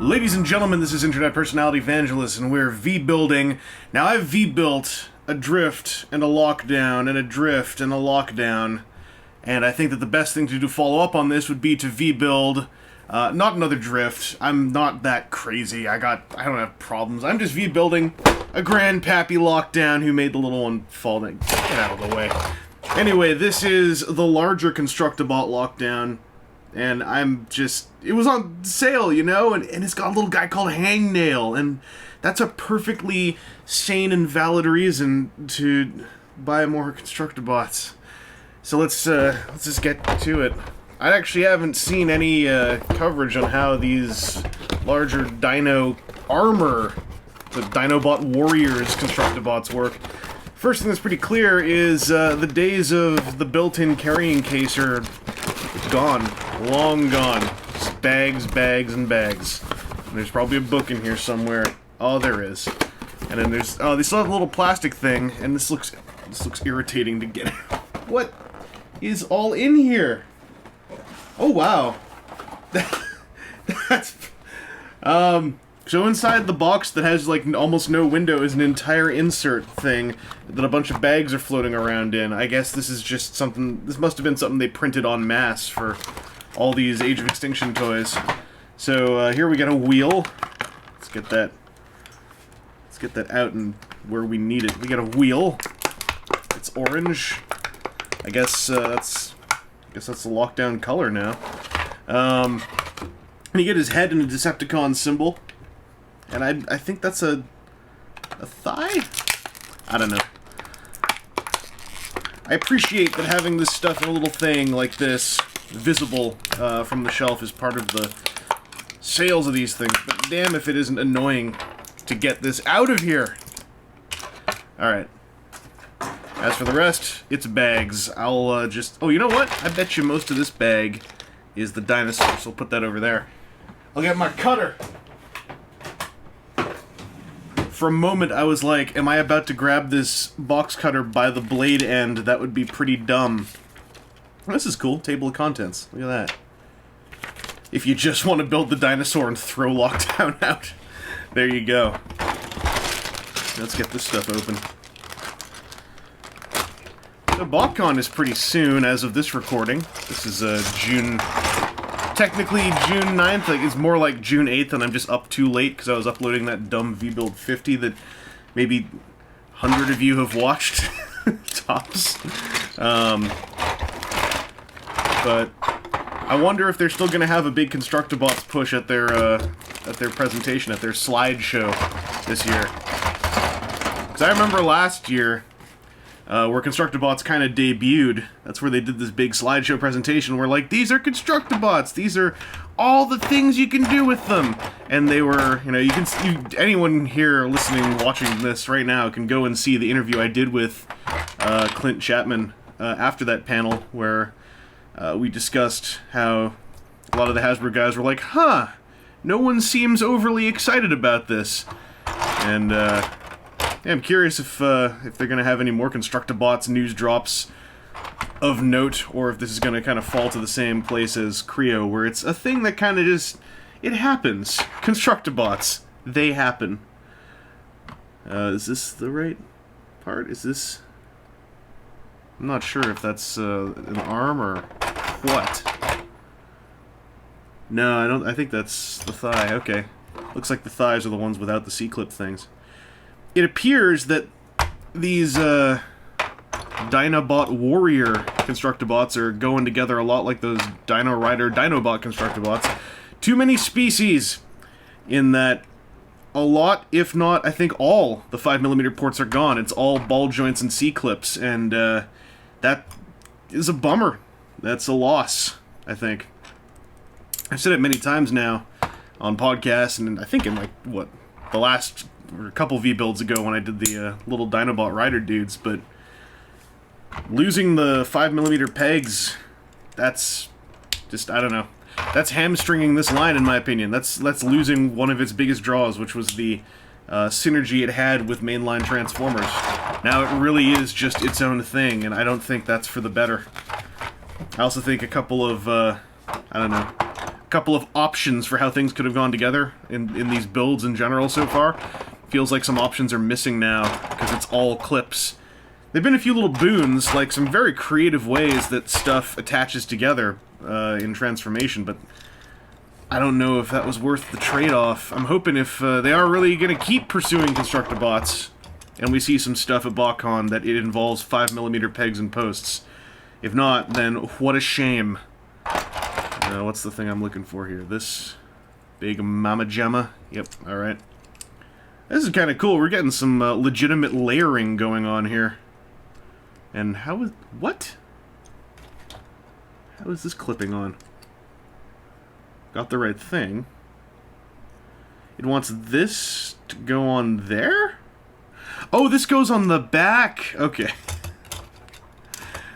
Ladies and gentlemen, this is Internet Personality Evangelist, and we're V-building. Now, I've V-built a drift and a lockdown and a drift and a lockdown, and I think that the best thing to do follow up on this would be to V-build, not another drift. I'm not that crazy. I don't have problems. I'm just V-building a grandpappy lockdown who made the little one fall down. Get out of the way. Anyway, this is the larger Constructibot lockdown. And it was on sale, you know, and it's got a little guy called Hangnail, and that's a perfectly sane and valid reason to buy more Constructibots. So let's just get to it. I actually haven't seen any coverage on how these larger dino armor, the Dinobot Warriors Constructibots work. First thing that's pretty clear is the days of the built-in carrying case are gone. Long gone. Just bags, bags, and bags. And there's probably a book in here somewhere. Oh, there is. And then there's... Oh, they still have a little plastic thing, and this looks irritating to get out. What is all in here? Oh, wow. That's... So inside the box that has, like, almost no window is an entire insert thing that a bunch of bags are floating around in. I guess this is just something... This must have been something they printed en masse for all these Age of Extinction toys. So, here we got a wheel. Let's get that out and where we need it. We got a wheel. It's orange. I guess that's the lockdown color now. And you get his head and a Decepticon symbol. And I think that's a thigh? I don't know. I appreciate that having this stuff in a little thing like this visible from the shelf is part of the sales of these things, but damn if it isn't annoying to get this out of here. Alright. As for the rest, it's bags. I'll just... Oh, you know what? I bet you most of this bag is the dinosaur, so I'll put that over there. I'll get my cutter. For a moment, I was like, am I about to grab this box cutter by the blade end? That would be pretty dumb. This is cool. Table of contents. Look at that. If you just want to build the dinosaur and throw Lockdown out, there you go. Let's get this stuff open. The BotCon is pretty soon, as of this recording. This is technically June 9th, like, it's more like June 8th, and I'm just up too late because I was uploading that dumb V-Build 50 that maybe 100 of you have watched, tops. But I wonder if they're still going to have a big Constructibots push at their presentation, at their slideshow this year. Because I remember last year, where Constructibots kind of debuted, that's where they did this big slideshow presentation where, like, these are Constructibots, these are all the things you can do with them. And they were, you know, anyone here listening, watching this right now can go and see the interview I did with Clint Chapman after that panel where we discussed how a lot of the Hasbro guys were like, huh, no one seems overly excited about this. And, yeah, I'm curious if they're going to have any more Constructibots news drops of note, or if this is going to kind of fall to the same place as Creo, where it's a thing that kind of just... It happens. Constructibots. They happen. Is this the right part? Is this... I'm not sure if that's an arm or what. No, I think that's the thigh. Okay. Looks like the thighs are the ones without the C-clip things. It appears that these Dinobot Warrior Constructibots are going together a lot like those Dino-Rider Dinobot Constructibots. Too many species in that a lot, if not, I think all, the 5mm ports are gone. It's all ball joints and C-clips, and that is a bummer. That's a loss, I think. I've said it many times now on podcasts, and I think in, like, what, the last... or a couple V-builds ago when I did the little Dinobot Rider dudes, but losing the 5mm pegs, that's just, I don't know. That's hamstringing this line, in my opinion. That's losing one of its biggest draws, which was the synergy it had with mainline Transformers. Now it really is just its own thing, and I don't think that's for the better. I also think a couple of, I don't know, couple of options for how things could have gone together in these builds in general so far. Feels like some options are missing now, because it's all clips. There've been a few little boons, like some very creative ways that stuff attaches together in transformation, but I don't know if that was worth the trade-off. I'm hoping if they are really going to keep pursuing Constructabots, and we see some stuff at BotCon that it involves 5mm pegs and posts. If not, then what a shame. What's the thing I'm looking for here? This big mama jamma? Yep, alright. This is kind of cool. We're getting some legitimate layering going on here. And how is... what? How is this clipping on? Got the right thing. It wants this to go on there? Oh, this goes on the back! Okay.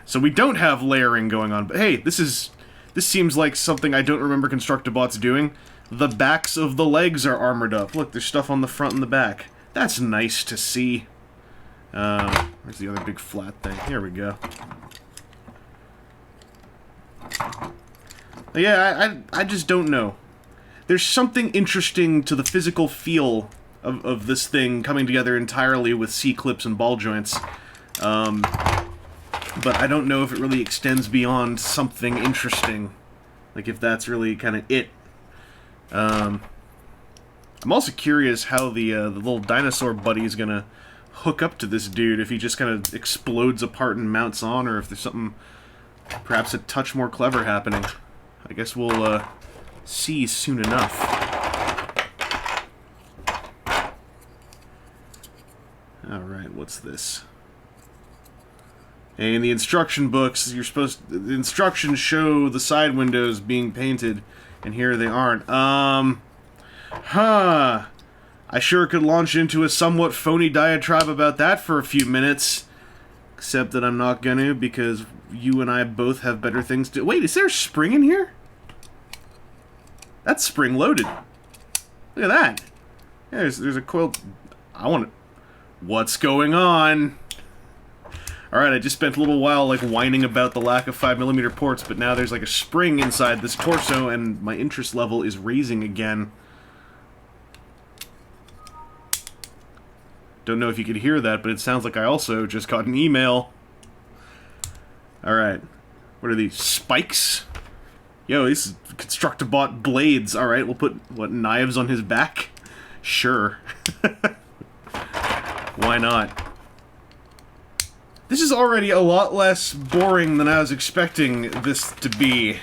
So we don't have layering going on, but hey, this seems like something I don't remember Constructabots doing. The backs of the legs are armored up. Look, there's stuff on the front and the back. That's nice to see. Where's the other big flat thing? Here we go. Yeah, I just don't know. There's something interesting to the physical feel of this thing coming together entirely with C-clips and ball joints. But I don't know if it really extends beyond something interesting. Like, if that's really kind of it. I'm also curious how the little dinosaur buddy is gonna hook up to this dude, if he just kind of explodes apart and mounts on, or if there's something perhaps a touch more clever happening. I guess we'll see soon enough. Alright, what's this? In the instruction books, the instructions show the side windows being painted, and here they aren't. I sure could launch into a somewhat phony diatribe about that for a few minutes. Except that I'm not gonna, because you and I both have better things to... Wait, is there a spring in here? That's spring-loaded. Look at that. Yeah, there's a coil... I want to... What's going on? Alright, I just spent a little while, like, whining about the lack of 5mm ports, but now there's, like, a spring inside this torso, and my interest level is raising again. Don't know if you could hear that, but it sounds like I also just got an email. Alright. What are these? Spikes? Yo, these is Constructabot blades. Alright, we'll put, what, knives on his back? Sure. Why not? This is already a lot less boring than I was expecting this to be.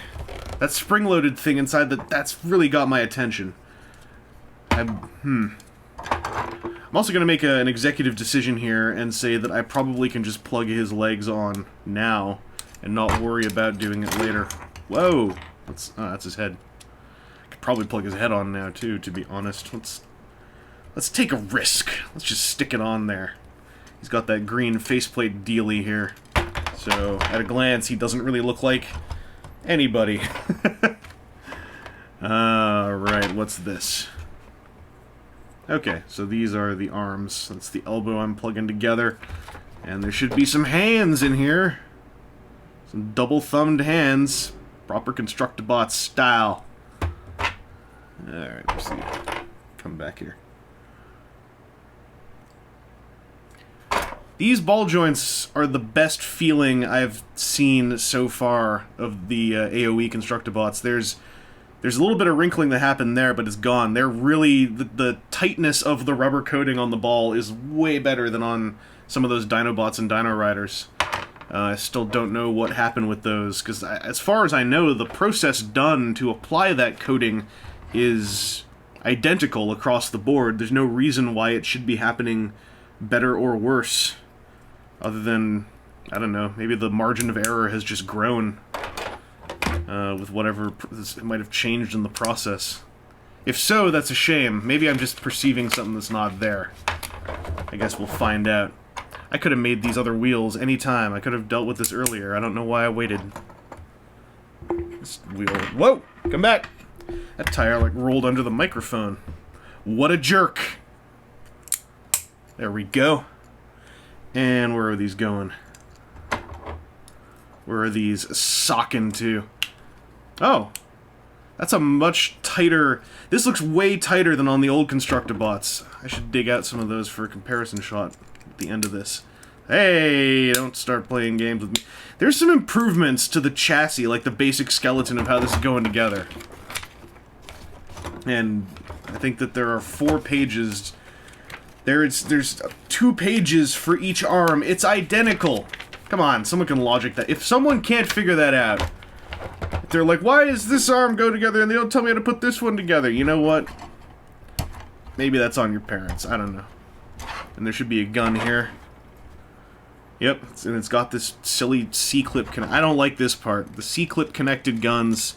That spring-loaded thing inside, that's really got my attention. I'm also going to make an executive decision here and say that I probably can just plug his legs on now and not worry about doing it later. Whoa! That's his head. I could probably plug his head on now, too, to be honest. Let's take a risk. Let's just stick it on there. He's got that green faceplate dealy here. So, at a glance, he doesn't really look like anybody. Alright, what's this? Okay, so these are the arms. That's the elbow I'm plugging together. And there should be some hands in here. Some double-thumbed hands. Proper Constructabot style. Alright, let's see. Come back here. These ball joints are the best feeling I've seen so far of the AoE Constructabots. There's a little bit of wrinkling that happened there, but it's gone. They're really... The tightness of the rubber coating on the ball is way better than on some of those Dinobots and Dino-Riders. I still don't know what happened with those, because as far as I know, the process done to apply that coating is identical across the board. There's no reason why it should be happening better or worse. Other than, I don't know, maybe the margin of error has just grown with whatever it might have changed in the process. If so, that's a shame. Maybe I'm just perceiving something that's not there. I guess we'll find out. I could have made these other wheels any time. I could have dealt with this earlier. I don't know why I waited. This wheel... Whoa! Come back! That tire, like, rolled under the microphone. What a jerk! There we go. And where are these going? Where are these socking to? Oh! That's a much tighter... This looks way tighter than on the old Constructobots. I should dig out some of those for a comparison shot at the end of this. Hey, don't start playing games with me. There's some improvements to the chassis, like the basic skeleton of how this is going together. And I think that there are 4 pages... There's 2 pages for each arm. It's identical! Come on, someone can logic that. If someone can't figure that out... They're like, why does this arm go together and they don't tell me how to put this one together? You know what? Maybe that's on your parents. I don't know. And there should be a gun here. Yep, and it's got this silly C-clip. I don't like this part. The C-clip connected guns.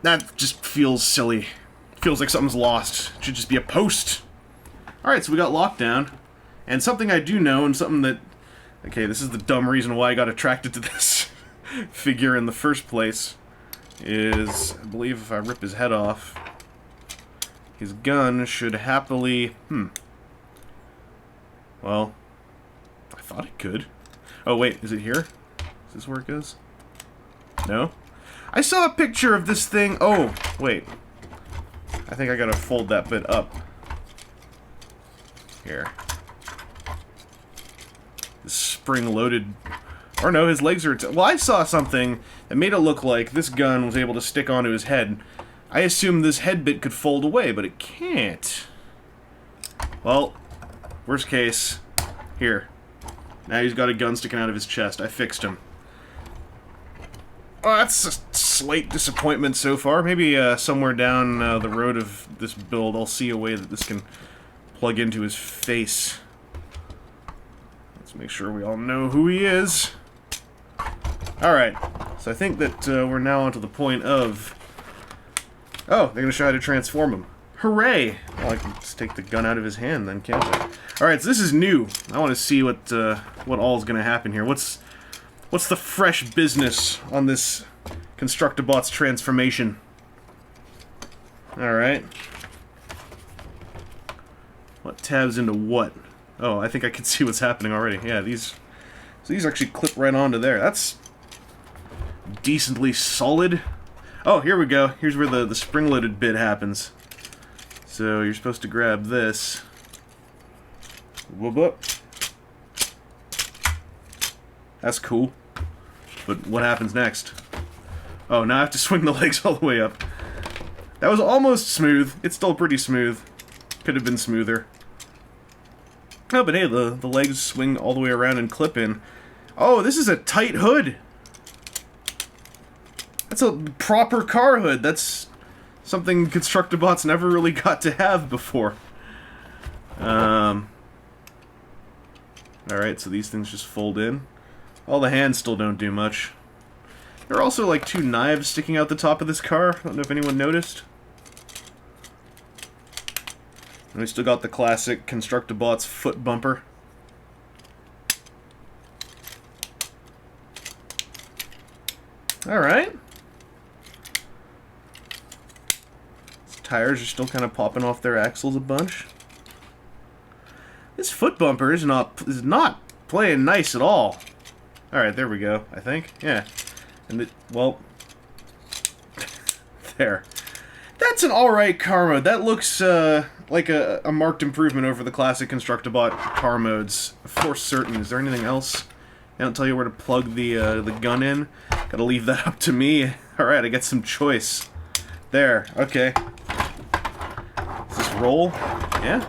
That just feels silly. Feels like something's lost. It should just be a post. Alright, so we got lockdown. And something I do know, and something that... Okay, this is the dumb reason why I got attracted to this figure in the first place, is, I believe if I rip his head off, his gun should happily, well, I thought it could. Oh wait, is it here? Is this where it goes? No? I saw a picture of this thing, oh, wait. I think I gotta fold that bit up. Here. This spring-loaded... Or no, his legs are... Well, I saw something that made it look like this gun was able to stick onto his head. I assumed this head bit could fold away, but it can't. Well, worst case, here. Now he's got a gun sticking out of his chest. I fixed him. Oh, that's a slight disappointment so far. Maybe somewhere down the road of this build, I'll see a way that this can plug into his face. Let's make sure we all know who he is. Alright, so I think that we're now onto the point of... Oh, they're going to show how to transform him. Hooray! Well, I can just take the gun out of his hand then, can't I? Alright, so this is new. I want to see what all is going to happen here. What's the fresh business on this Constructobot's transformation? Alright. What tabs into what? Oh, I think I can see what's happening already. Yeah, these actually clip right onto there. That's decently solid. Oh, here we go. Here's where the spring-loaded bit happens. So you're supposed to grab this. Whoop whoop. That's cool. But what happens next? Oh, now I have to swing the legs all the way up. That was almost smooth. It's still pretty smooth. Could have been smoother. Oh, but hey, the legs swing all the way around and clip in. Oh, this is a tight hood! That's a proper car hood. That's something Constructobots never really got to have before. Alright, so these things just fold in. All the hands still don't do much. There are also like 2 knives sticking out the top of this car. I don't know if anyone noticed. And we still got the classic Constructobots foot bumper. Alright. Tires are still kind of popping off their axles a bunch. This foot bumper is not playing nice at all. Alright, there we go, I think. Yeah. And well... there. That's an alright car mode. That looks like a marked improvement over the classic Constructobot car modes. For certain. Is there anything else? They don't tell you where to plug the gun in. Gotta leave that up to me. Alright, I get some choice. There. Okay. Does this roll? Yeah?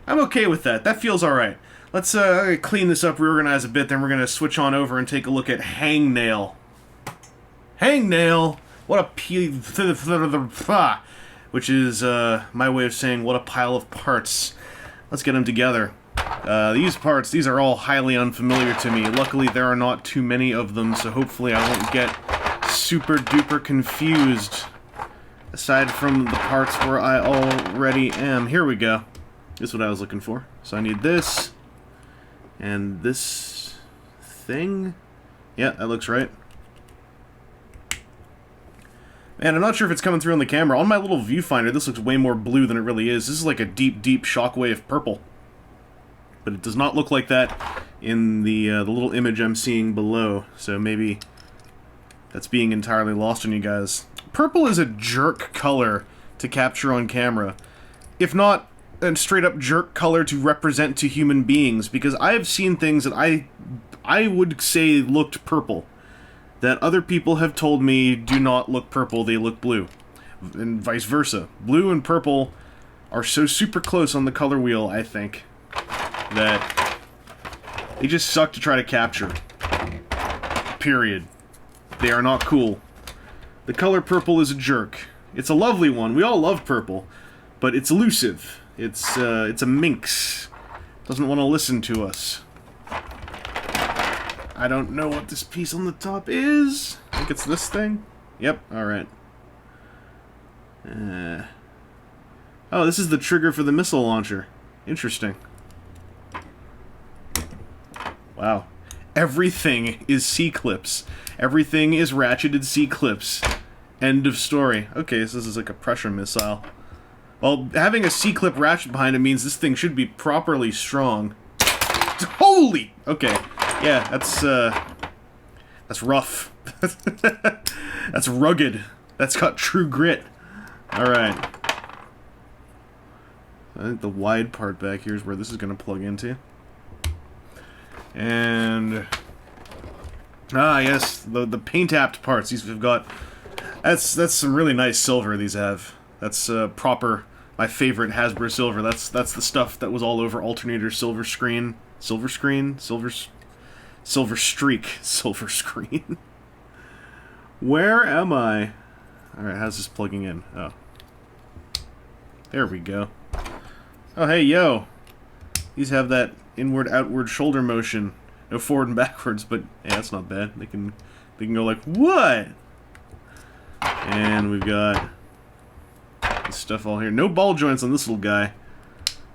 I'm okay with that. That feels alright. Let's clean this up, reorganize a bit, then we're gonna switch on over and take a look at Hangnail. Hangnail! What a which is my way of saying what a pile of parts. Let's get them together. These parts, these are all highly unfamiliar to me. Luckily there are not too many of them, so hopefully I won't get super duper confused. Aside from the parts where I already am. Here we go. This is what I was looking for. So I need this. And this thing. Yeah, that looks right. Man, I'm not sure if it's coming through on the camera. On my little viewfinder, this looks way more blue than it really is. This is like a deep, deep shockwave purple. But it does not look like that in the little image I'm seeing below. So maybe that's being entirely lost on you guys. purple is a jerk color to capture on camera. If not a straight-up jerk color to represent to human beings, because I have seen things that I would say looked purple, that other people have told me do not look purple, they look blue. And vice versa. Blue and purple are so super close on the color wheel, I think, that they just suck to try to capture. Period. They are not cool. The color purple is a jerk. It's a lovely one. We all love purple, but it's elusive. It's a minx. Doesn't want to listen to us. I don't know what this piece on the top is. I think it's this thing. Yep, alright. Oh, this is the trigger for the missile launcher. Interesting. Wow. Everything is C-clips. Everything is ratcheted C-clips. End of story. Okay, so this is like a pressure missile. Well, having a C-clip ratchet behind it means this thing should be properly strong. Holy! Okay. Yeah, that's rough. That's rugged. That's got true grit. Alright. I think the wide part back here is where this is going to plug into. And... ah, yes, the paint-apt parts. These have got... That's some really nice silver these have. That's proper, my favorite Hasbro silver. That's the stuff that was all over Alternator Silver Screen. Silver Screen? Silver Streak. Silver Screen. Where am I? Alright, how's this plugging in? Oh. There we go. Oh, hey, yo. These have that inward-outward shoulder motion. No forward and backwards, but yeah, that's not bad. They can go like, what? And we've got this stuff all here. No ball joints on this little guy.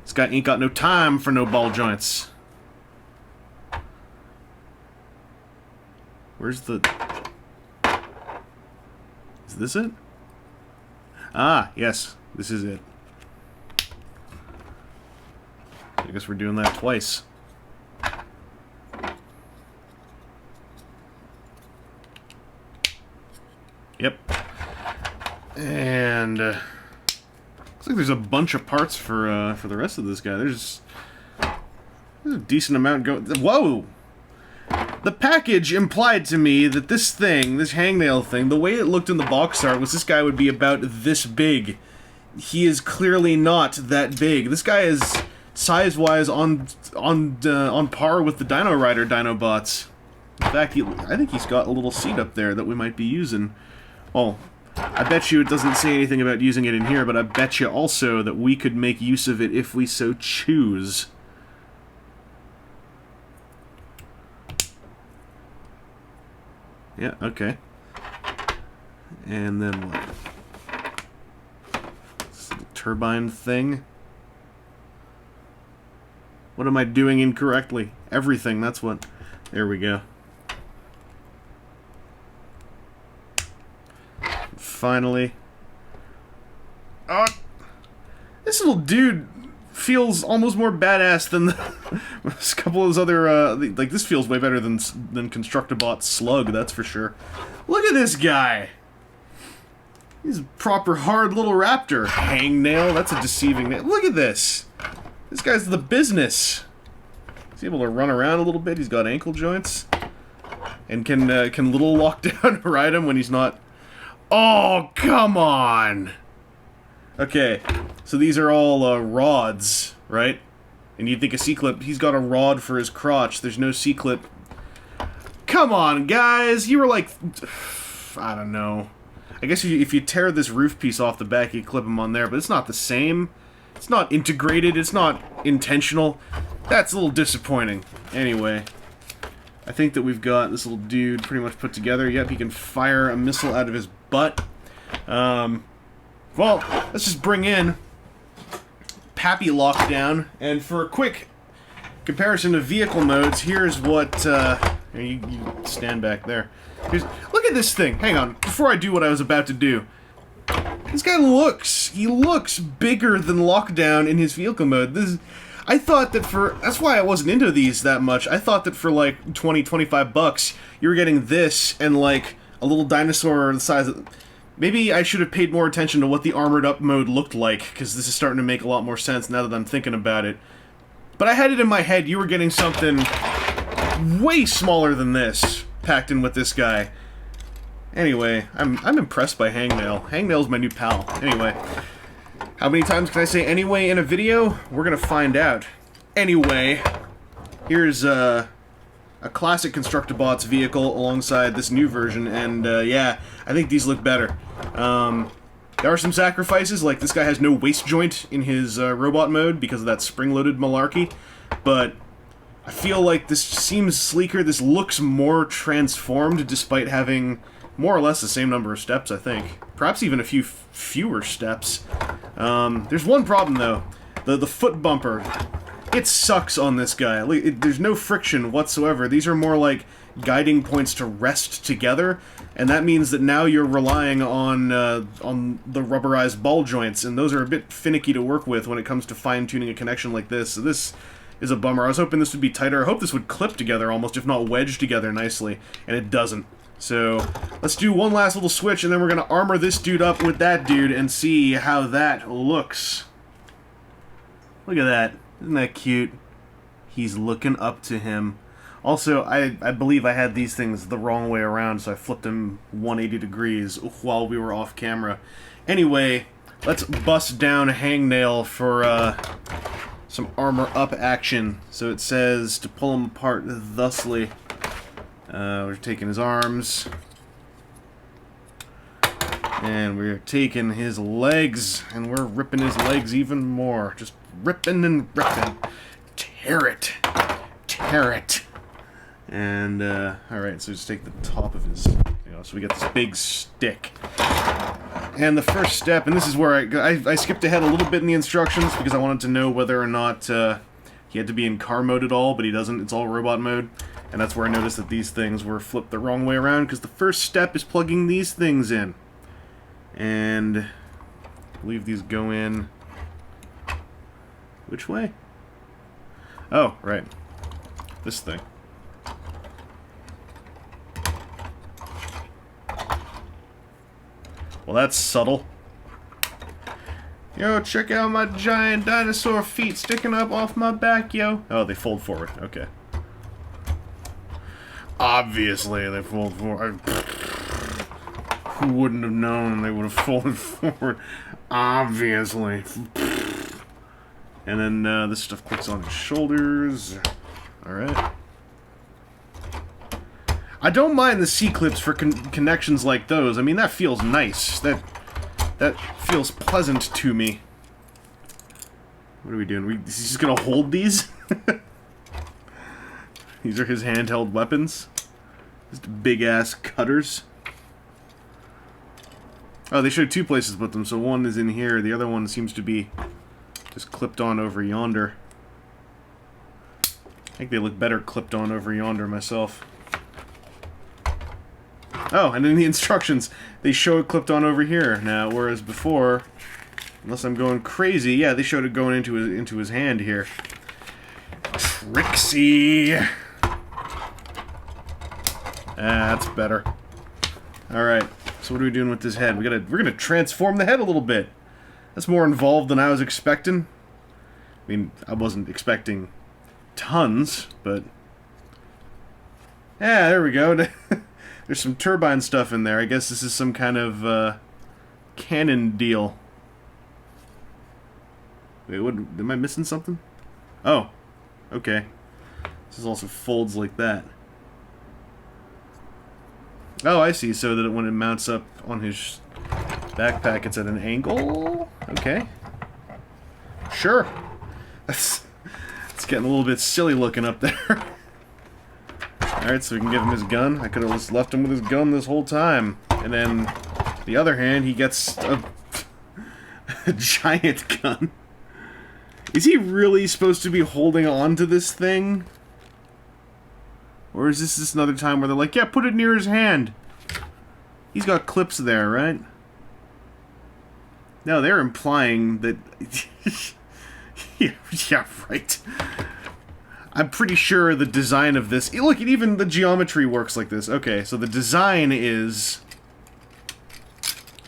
This guy ain't got no time for no ball joints. Where's the... is this it? Ah, yes. This is it. I guess we're doing that twice. Yep. And looks like there's a bunch of parts for the rest of this guy. There's a decent amount going. Whoa! The package implied to me that this thing, this hangnail thing, the way it looked in the box art was this guy would be about this big. He is clearly not that big. This guy is size-wise on par with the Dino-Rider Dinobots. In fact, I think he's got a little seat up there that we might be using. Well, I bet you it doesn't say anything about using it in here, but I bet you also that we could make use of it if we so choose. Yeah, okay. And then what? This little turbine thing. What am I doing incorrectly? Everything, that's what. There we go. Finally. Oh! This little dude feels almost more badass than a couple of those other, like, this feels way better than Constructabot's Slug, that's for sure. Look at this guy! He's a proper hard little raptor. Hangnail, that's a deceiving name. Look at this! This guy's the business. He's able to run around a little bit, he's got ankle joints. And can little lockdown ride him when he's not... Oh, come on! Okay, so these are all rods, right? And you'd think a C-clip, he's got a rod for his crotch. There's no C-clip. Come on, guys! You were like... I don't know. I guess if you tear this roof piece off the back, you clip them on there, but it's not the same. It's not integrated, it's not intentional. That's a little disappointing. Anyway, I think that we've got this little dude pretty much put together. Yep, he can fire a missile out of his butt. Well, let's just bring in Pappy Lockdown, and for a quick comparison of vehicle modes, here's what, you stand back there. Look at this thing! Hang on, before I do what I was about to do. This guy he looks bigger than Lockdown in his vehicle mode. I thought that that's why I wasn't into these that much. I thought that for like 20, 25 bucks, you were getting this and like a little dinosaur the size of, Maybe I should have paid more attention to what the armored up mode looked like, because this is starting to make a lot more sense now that I'm thinking about it. But I had it in my head you were getting something way smaller than this packed in with this guy. Anyway, I'm impressed by Hangnail. Hangnail's my new pal. Anyway, how many times can I say anyway in a video? We're gonna find out. Anyway, here's a classic Constructabots vehicle alongside this new version, and yeah, I think these look better. There are some sacrifices, like this guy has no waist joint in his robot mode because of that spring-loaded malarkey, but I feel like this seems sleeker. This looks more transformed despite having more or less the same number of steps, I think. Perhaps even a few fewer steps. There's one problem, though. The foot bumper. It sucks on this guy. There's no friction whatsoever. These are more like guiding points to rest together, and that means that now you're relying on the rubberized ball joints, and those are a bit finicky to work with when it comes to fine-tuning a connection like this. So this is a bummer. I was hoping this would be tighter. I hope this would clip together almost, if not wedge together nicely, and it doesn't. So, let's do one last little switch, and then we're gonna armor this dude up with that dude and see how that looks. Look at that. Isn't that cute? He's looking up to him. Also, I believe I had these things the wrong way around, so I flipped them 180 degrees while we were off camera. Anyway, let's bust down Hangnail for some armor up action. So it says to pull him apart thusly. We're taking his arms. And we're taking his legs, and we're ripping his legs even more. Just ripping and ripping. Tear it. Tear it. And, alright, so just take the top of his, so we got this big stick. And the first step, and this is where I skipped ahead a little bit in the instructions, because I wanted to know whether or not he had to be in car mode at all, but he doesn't. It's all robot mode. And that's where I noticed that these things were flipped the wrong way around, because the first step is plugging these things in. And I believe these go in... Which way? Oh, right. This thing. Well, that's subtle. Yo, check out my giant dinosaur feet sticking up off my back, yo. Oh, they fold forward. Okay. Obviously, they fold forward. Who wouldn't have known they would have folded forward? Obviously. And then this stuff clicks on his shoulders. Alright. I don't mind the C-clips for connections like those. I mean, that feels nice. That feels pleasant to me. What are we doing? Is he just gonna hold these? These are his handheld weapons. Just big-ass cutters. Oh, they showed two places to put them, so one is in here, the other one seems to be just clipped on over yonder. I think they look better clipped on over yonder myself. Oh, and in the instructions, they show it clipped on over here now, whereas before, unless I'm going crazy, yeah, they showed it going into his hand here. Trixie! That's better. Alright, so what are we doing with this head? We're gonna transform the head a little bit. That's more involved than I was expecting. I mean, I wasn't expecting tons, but... Yeah, there we go. There's some turbine stuff in there. I guess this is some kind of cannon deal. Wait, what? Am I missing something? Oh, okay. This also folds like that. Oh, I see. So that when it mounts up on his backpack, it's at an angle? Okay. Sure. It's getting a little bit silly looking up there. Alright, so we can give him his gun. I could have just left him with his gun this whole time. And then, the other hand, he gets a giant gun. Is he really supposed to be holding on to this thing? Or is this just another time where they're like, yeah, put it near his hand. He's got clips there, right? No, they're implying that... yeah, right. I'm pretty sure the design of this... Look, even the geometry works like this. Okay, so the design is...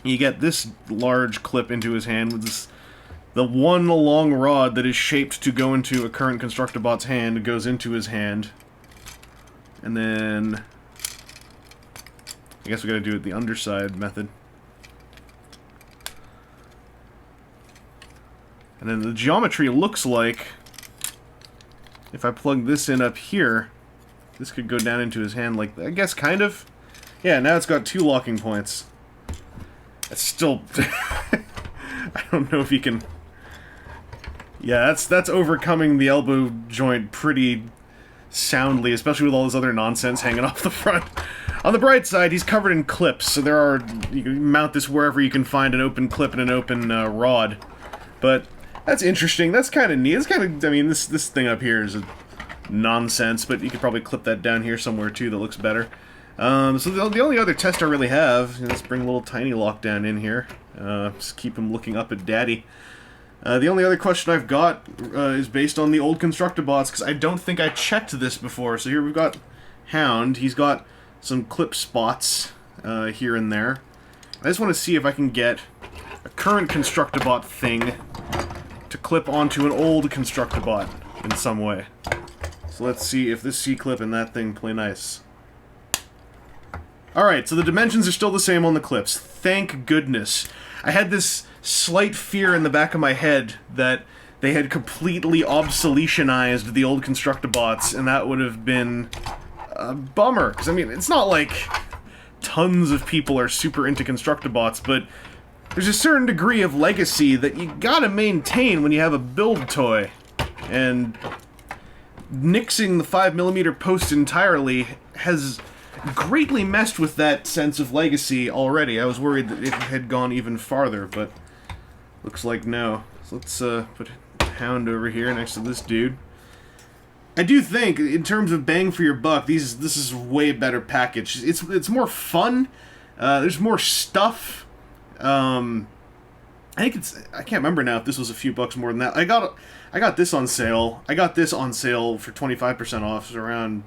You get this large clip into his hand with this, the one long rod that is shaped to go into a current Constructobot's hand goes into his hand. And then I guess we gotta do it the underside method. And then the geometry looks like, if I plug this in up here, this could go down into his hand like, I guess, kind of. Yeah, now it's got 2 locking points. It's still... I don't know if you can... Yeah, that's overcoming the elbow joint pretty soundly, especially with all this other nonsense hanging off the front. On the bright side, he's covered in clips, so there are... You can mount this wherever you can find an open clip and an open rod. But that's interesting. That's kind of neat. It's kind of... I mean, this thing up here is a nonsense, but you could probably clip that down here somewhere, too, that looks better. So the only other test I really have... Let's bring a little tiny lockdown in here. Just keep him looking up at Daddy. The only other question I've got is based on the old Constructobots, because I don't think I checked this before. So here we've got Hound. He's got some clip spots here and there. I just want to see if I can get a current Constructobot thing to clip onto an old Constructobot in some way. So let's see if this C-clip and that thing play nice. Alright, so the dimensions are still the same on the clips. Thank goodness. I had this slight fear in the back of my head that they had completely obsoletionized the old Constructobots, and that would have been a bummer. Because, I mean, it's not like tons of people are super into Constructobots, but there's a certain degree of legacy that you gotta maintain when you have a build toy. And nixing the 5mm post entirely has greatly messed with that sense of legacy already. I was worried that it had gone even farther, but looks like no. So let's put Hound over here next to this dude. I do think, in terms of bang for your buck, this is a way better package. It's more fun. There's more stuff. I think I can't remember now if this was a few bucks more than that. I got this on sale. I got this on sale for 25% off. It's around,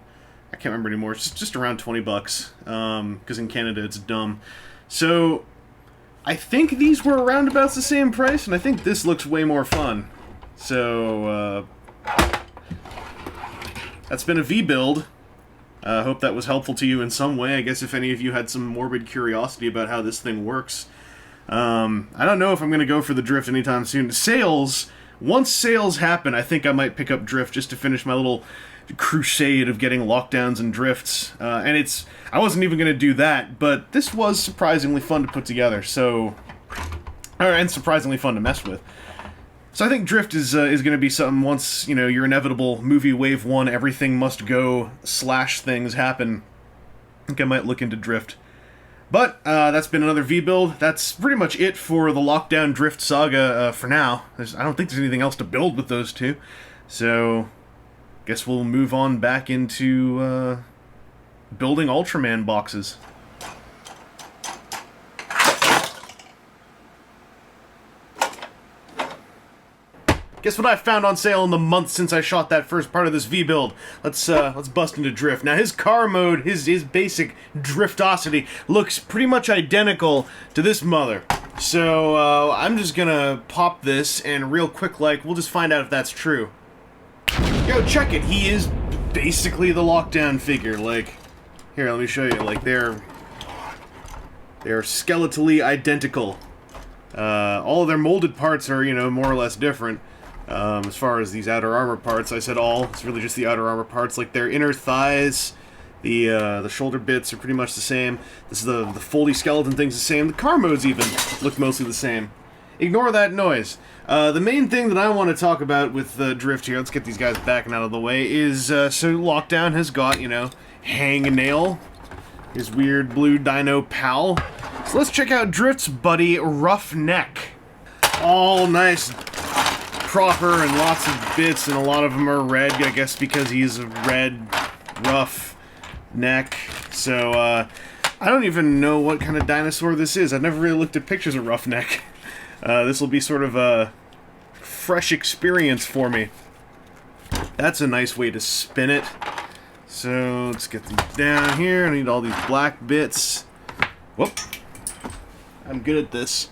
I can't remember anymore. It's just around 20 bucks. Because in Canada it's dumb. So I think these were around about the same price, and I think this looks way more fun. So that's been a V-build. I hope that was helpful to you in some way. I guess if any of you had some morbid curiosity about how this thing works. I don't know if I'm going to go for the drift anytime soon. Sales, once sales happen, I think I might pick up drift just to finish my little crusade of getting lockdowns and drifts. And I wasn't even going to do that, but this was surprisingly fun to put together, so... and surprisingly fun to mess with. So I think drift is going to be something once, you know, your inevitable movie wave 1, everything must go / things happen. I think I might look into drift. But, that's been another V-build. That's pretty much it for the Lockdown Drift saga for now. I don't think there's anything else to build with those two. So, guess we'll move on back into building Ultraman boxes. Guess what I found on sale in the month since I shot that first part of this V-build? Let's bust into drift. Now his car mode, his basic driftosity, looks pretty much identical to this mother. So I'm just gonna pop this and real quick we'll just find out if that's true. Yo, check it. He is basically the Lockdown figure. Like, here, let me show you. Like, they're skeletally identical. All of their molded parts are, you know, more or less different. As far as these outer armor parts, I said all. It's really just the outer armor parts. Like their inner thighs, the shoulder bits are pretty much the same. This is the foldy skeleton thing's the same. The car modes even look mostly the same. Ignore that noise. The main thing that I want to talk about with drift here, let's get these guys back and out of the way, is so Lockdown has got, you know, Hangnail, his weird blue dino pal. So let's check out Drift's buddy, Roughneck. All nice, proper, and lots of bits, and a lot of them are red, I guess because he's a red, rough neck. So, I don't even know what kind of dinosaur this is. I've never really looked at pictures of Roughneck. This will be sort of a fresh experience for me. That's a nice way to spin it. So, let's get these down here. I need all these black bits. Whoop. I'm good at this.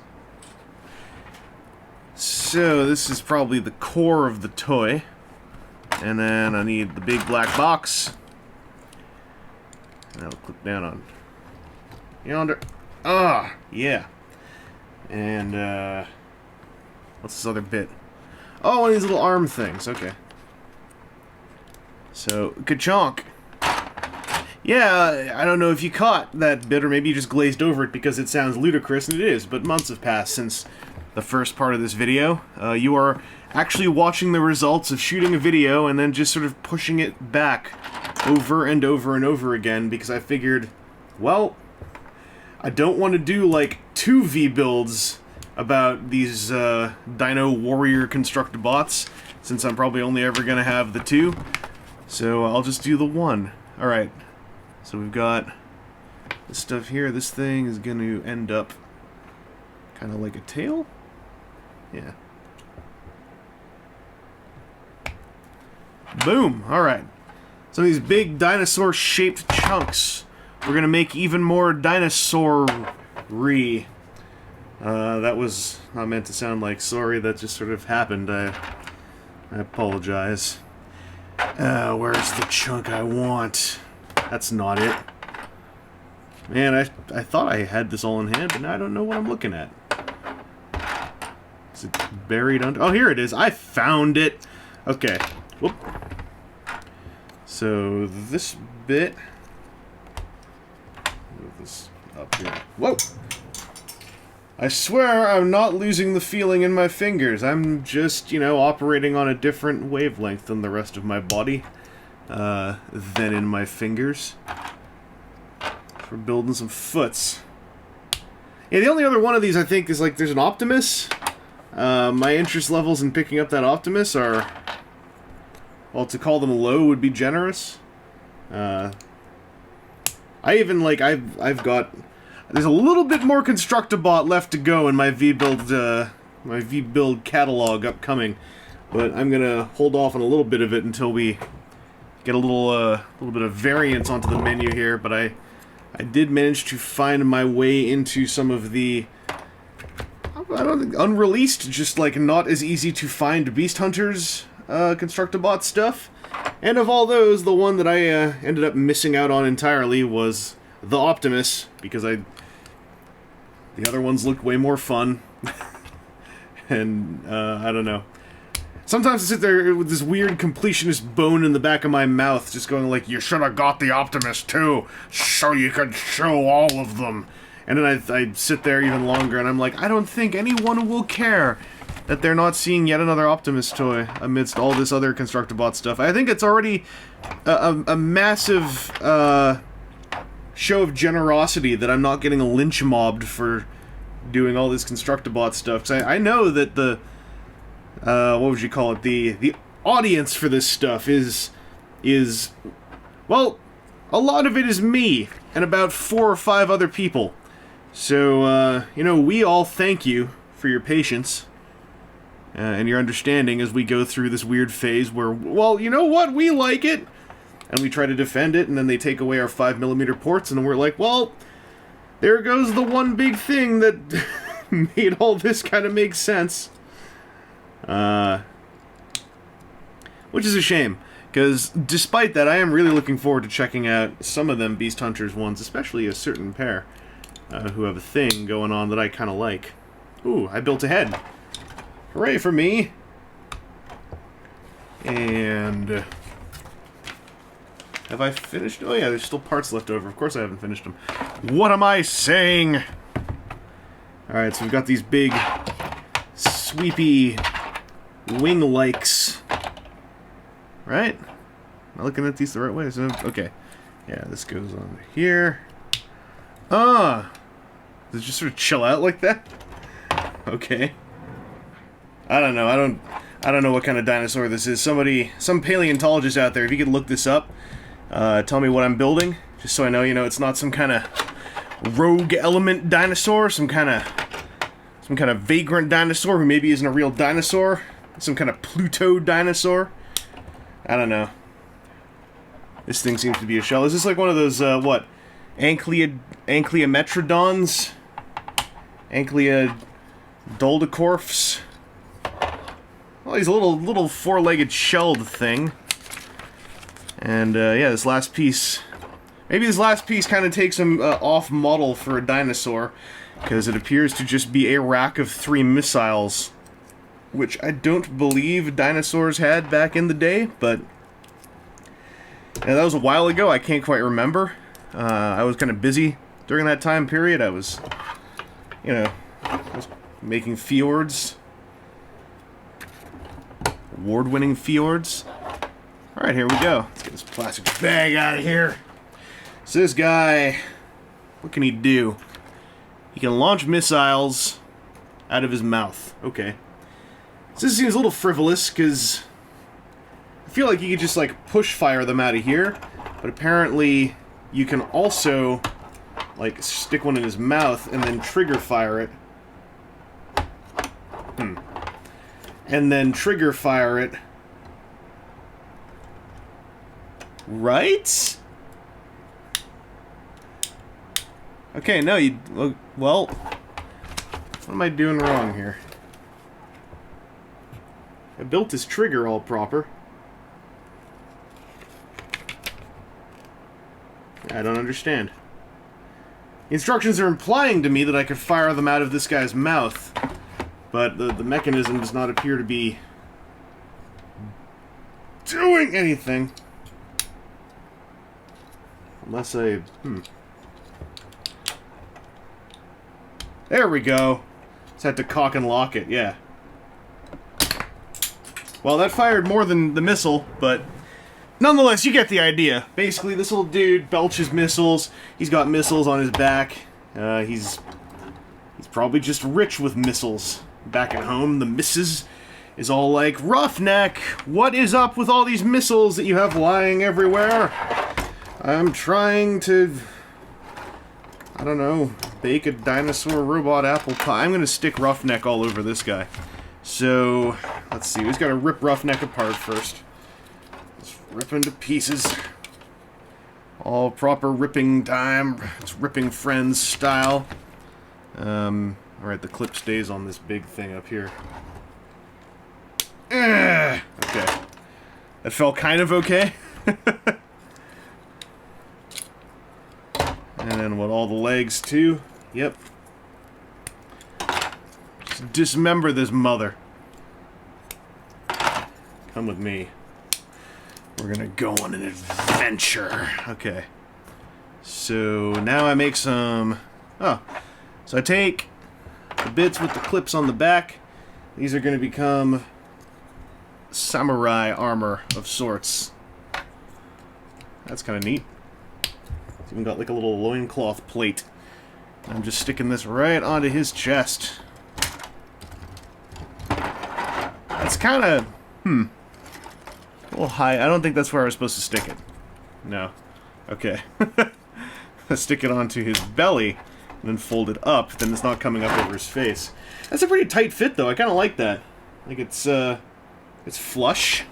So, this is probably the core of the toy. And then I need the big black box. And I'll click down on yonder. Ah, yeah. And, what's this other bit? Oh, one of these little arm things. Okay. So, ka-chonk. Yeah, I don't know if you caught that bit, or maybe you just glazed over it because it sounds ludicrous, and it is, but months have passed since the first part of this video. You are actually watching the results of shooting a video and then just sort of pushing it back over and over and over again, because I figured, well, I don't want to do, like, 2 V-builds about these Dino Warrior Construct bots, since I'm probably only ever going to have the 2. So I'll just do the 1. Alright. So we've got this stuff here. This thing is going to end up kind of like a tail? Yeah. Boom! Alright. Some of these big dinosaur-shaped chunks. We're going to make even more dinosaur-y. That was not meant to sound like sorry, that just sort of happened. I apologize. Where's the chunk I want? That's not it. Man, I thought I had this all in hand, but now I don't know what I'm looking at. Is it buried under... Oh, here it is! I found it! Okay. Whoop. So, this bit... Move this up here. Whoa! I swear I'm not losing the feeling in my fingers. I'm just, you know, operating on a different wavelength than the rest of my body. Than in my fingers. We're building some foots. Yeah, the only other one of these I think is like there's an Optimus. My interest levels in picking up that Optimus are, well, to call them low would be generous. I even like I've got, there's a little bit more Constructabot left to go in my V-build catalog upcoming, but I'm gonna hold off on a little bit of it until we get a little bit of variance onto the menu here. But I did manage to find my way into some of the unreleased, just like not as easy to find Beast Hunters Constructabot stuff. And of all those, the one that I ended up missing out on entirely was the Optimus, because the other ones looked way more fun. And I don't know. Sometimes I sit there with this weird completionist bone in the back of my mouth, just going like, you should have got the Optimus too, so you could show all of them. And then I sit there even longer, and I'm like, I don't think anyone will care that they're not seeing yet another Optimus toy amidst all this other Constructabot stuff. I think it's already a massive show of generosity that I'm not getting lynch mobbed for doing all this Constructabot stuff. 'Cause I know that the what would you call it? The audience for this stuff is well, a lot of it is me and about 4 or 5 other people. So you know, we all thank you for your patience and your understanding as we go through this weird phase where, well, you know what, we like it, and we try to defend it, and then they take away our 5mm ports, and we're like, well, there goes the one big thing that made all this kind of make sense. Which is a shame, because despite that, I am really looking forward to checking out some of them Beast Hunters ones, especially a certain pair who have a thing going on that I kind of like. Ooh, I built a head. Hooray for me! And have I finished? Oh yeah, there's still parts left over. Of course I haven't finished them. What am I saying? Alright, so we've got these big, sweepy wing-likes. Right? Am I looking at these the right way? So, okay. Yeah, this goes on here. Does it just sort of chill out like that? Okay. I don't know. I don't know what kind of dinosaur this is. Some paleontologist out there, if you could look this up, tell me what I'm building, just so I know, you know, it's not some kind of rogue element dinosaur, some kind of vagrant dinosaur who maybe isn't a real dinosaur, some kind of Pluto dinosaur. I don't know. This thing seems to be a shell. Is this like one of those what, Ancleometrodons? Anklia Doldicorfs. Well, he's a little four-legged shelled thing. And, yeah, this last piece... Maybe this last piece kind of takes him off model for a dinosaur, because it appears to just be a rack of 3 missiles, which I don't believe dinosaurs had back in the day, but... Yeah, that was a while ago, I can't quite remember. I was kind of busy during that time period. I was, you know, making fjords. Award-winning fjords. Alright, here we go. Let's get this plastic bag out of here. So this guy, what can he do? He can launch missiles out of his mouth. Okay. So this seems a little frivolous, because I feel like you could just, like, push fire them out of here, but apparently you can also, like, stick one in his mouth and then trigger fire it. And then trigger fire it. Right? Okay, no, you... Well... What am I doing wrong here? I built this trigger all proper. I don't understand. The instructions are implying to me that I could fire them out of this guy's mouth, but the mechanism does not appear to be doing anything. Unless I... There we go. Just had to cock and lock it, yeah. Well, that fired more than the missile, but nonetheless, you get the idea. Basically, this little dude belches missiles. He's got missiles on his back. He's probably just rich with missiles. Back at home, the missus is all like, "Roughneck, what is up with all these missiles that you have lying everywhere? I'm trying to, I don't know, bake a dinosaur robot apple pie." I'm gonna stick Roughneck all over this guy. So, let's see, we've got to rip Roughneck apart first. Let's rip into pieces. All proper ripping time. It's Ripping Friends style. Alright, the clip stays on this big thing up here. Okay. That felt kind of okay. And then what, all the legs too? Yep. Just dismember this mother. Come with me. We're gonna go on an adventure. Okay. So now I make some... Oh. So I take the bits with the clips on the back. These are gonna become samurai armor of sorts. That's kind of neat. It's even got like a little loincloth plate. I'm just sticking this right onto his chest. That's kind of... a little high. I don't think that's where I was supposed to stick it. No. Okay. Stick it onto his belly, and then fold it up, then it's not coming up over his face. That's a pretty tight fit, though. I kind of like that. Like, it's flush.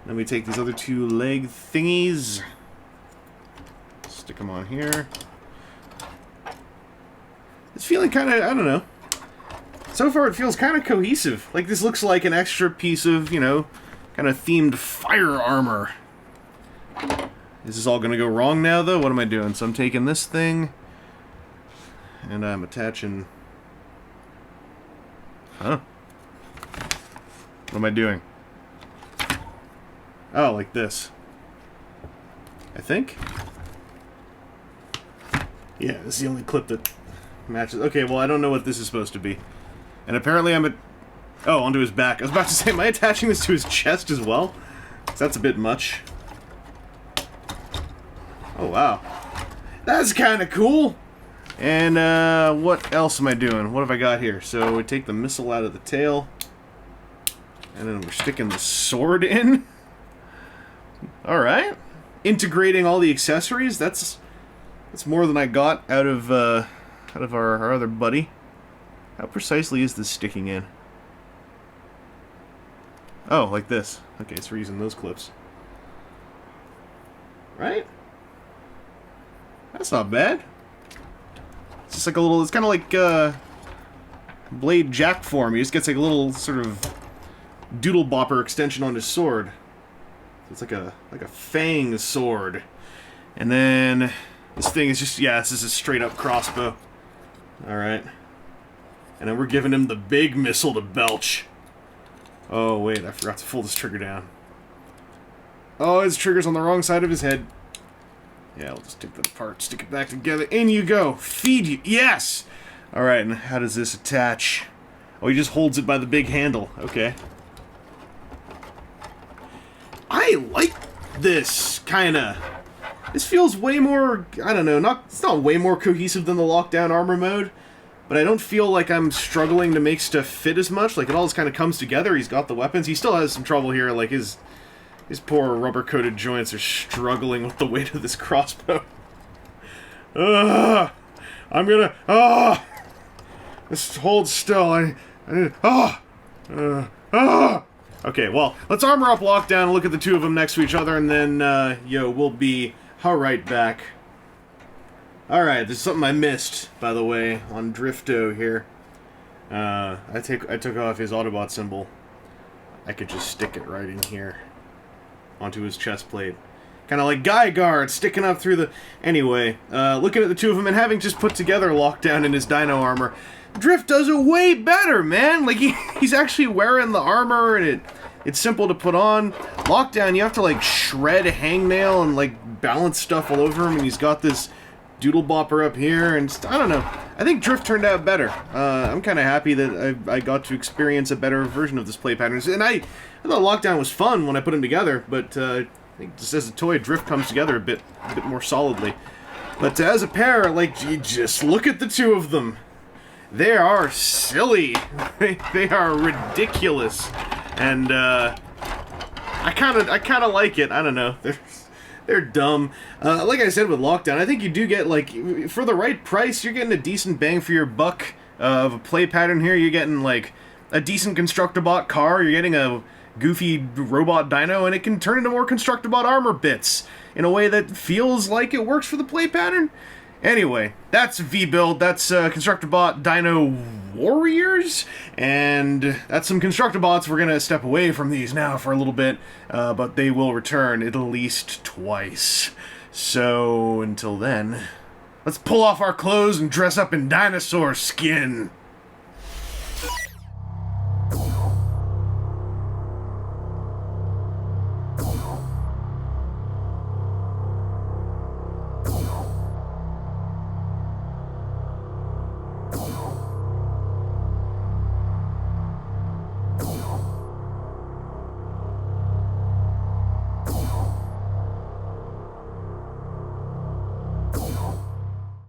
Then we take these other 2 leg thingies. Stick them on here. It's feeling kind of, I don't know. So far, it feels kind of cohesive. Like, this looks like an extra piece of, you know, kind of themed fire armor. Is this all going to go wrong now, though? What am I doing? So I'm taking this thing, and I'm attaching... Huh? What am I doing? Oh, like this. I think? Yeah, this is the only clip that matches. Okay, well, I don't know what this is supposed to be. And apparently I'm oh, onto his back. I was about to say, am I attaching this to his chest as well? 'Cause that's a bit much. Oh, wow. That's kind of cool! And, what else am I doing? What have I got here? So, we take the missile out of the tail. And then we're sticking the sword in. Alright. Integrating all the accessories. That's more than I got out of our other buddy. How precisely is this sticking in? Oh, like this. Okay, so we're using those clips. Right? That's not bad. It's just like a little... It's kind of like, blade jack form. He just gets like a little sort of doodle bopper extension on his sword. It's like a fang sword. And then this thing is just, yeah, this is a straight up crossbow. Alright. And then we're giving him the big missile to belch. Oh wait, I forgot to pull this trigger down. Oh, his trigger's on the wrong side of his head. Yeah, I'll just take that apart, stick it back together. In you go! Feed you! Yes! Alright, and how does this attach? Oh, he just holds it by the big handle. Okay. I like this, kinda. This feels way more, I don't know, it's not way more cohesive than the lockdown armor mode, but I don't feel like I'm struggling to make stuff fit as much. Like, it all just kind of comes together. He's got the weapons. He still has some trouble here. Like, his poor rubber-coated joints are struggling with the weight of this crossbow. I'm gonna, Just hold still. Okay, well, let's armor up Lockdown and look at the two of them next to each other, and then, we'll be right back. Alright, there's something I missed, by the way, on Drifto here. I took off his Autobot symbol. I could just stick it right in here. Onto his chest plate. Kind of like Guy Guard sticking up through the... Anyway, looking at the two of them and having just put together Lockdown in his dino armor, Drift does it way better, man! Like, he's actually wearing the armor, and it's simple to put on. Lockdown, you have to, like, shred Hangnail and, like, balance stuff all over him, and he's got this doodle bopper up here, and I don't know. I think Drift turned out better. I'm kind of happy that I got to experience a better version of this play pattern. And I thought Lockdown was fun when I put him together, but I think just as a toy, Drift comes together a bit more solidly. But as a pair, like, you just look at the two of them. They are silly. They are ridiculous, and I kind of like it. I don't know. They're dumb. Like I said with Lockdown, I think you do get, like, for the right price, you're getting a decent bang for your buck of a play pattern here. You're getting, like, a decent Constructabot car. You're getting a goofy robot dino, and it can turn into more Constructabot armor bits in a way that feels like it works for the play pattern. Anyway, that's V-Build, that's Constructabot Dino Warriors, and that's some Constructabots. We're gonna step away from these now for a little bit, but they will return at least twice. So, until then, let's pull off our clothes and dress up in dinosaur skin.